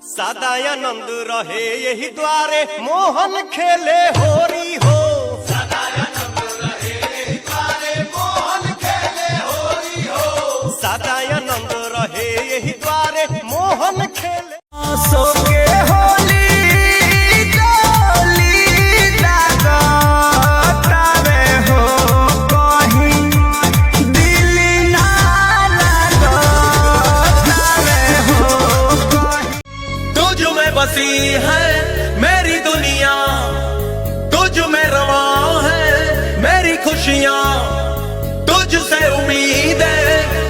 सदा आनंद रहे यही द्वारे मोहन खेले होरी हो। सदा आनंद रहे यही द्वारे मोहन खेले होरी हो। सदा आनंद रहे यही द्वारे मोहन खेले सो के होली डोली लगातारे हो कहीं दिल ना लगातारे हो कहीं। तुझ में बसी है मेरी दुनिया, तुझ में रवा है मेरी खुशियाँ, तुझसे उम्मीदें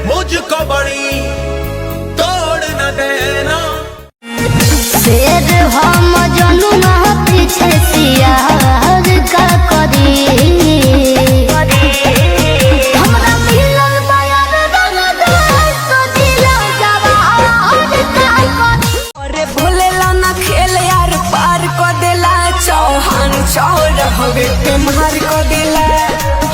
मुझको बड़ी तोड़ न देना। शेर हम जनू ना पीछे सियार का करी हमरा मिलल मायर रंगदार तो दिला जवान का करी। अरे भोलेला ना खेल यार पार को देला चौहान चौर हवे पे मार को देला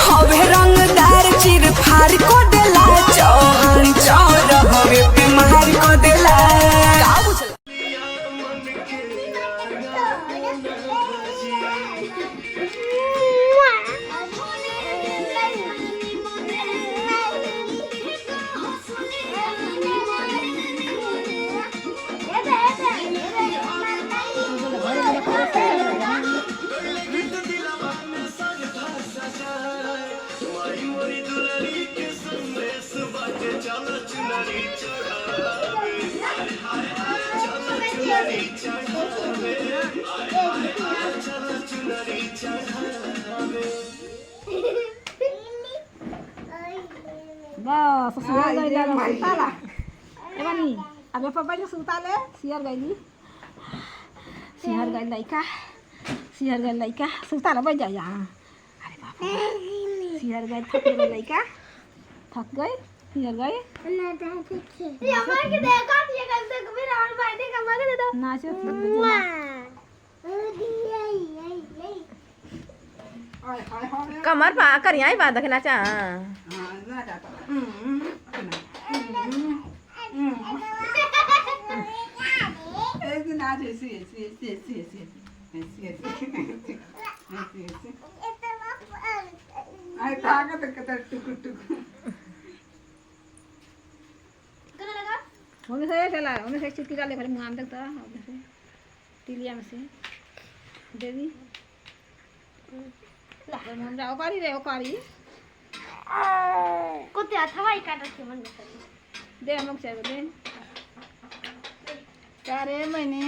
हवे रंगदार चिर फार को देला चौहान चौर हवे पे मार को देला। का बुझला Nah, sesuai dari dalam kita lah. Emang nih, ada apa banyak sultan ya? Siar gini, siar gini laika, sultan apa aja ya? Ada apa? Siar gini thak gini laika, thak gini, siar gini. Ya mana kita kan ya kan kita kembali orang baik kan mana kita. Nasib. कमर पा कर यहीं बात देखना चाह उन्हें से चला, उन्हें से चिटकी डाले खाली मुँह में तक उन्हें से तिलिया में से दे दी। हम जाओ करी रे करी कुत्ते हवाई काट रखे मन में दे हम लोग चाहिए दे क्या रे मैंने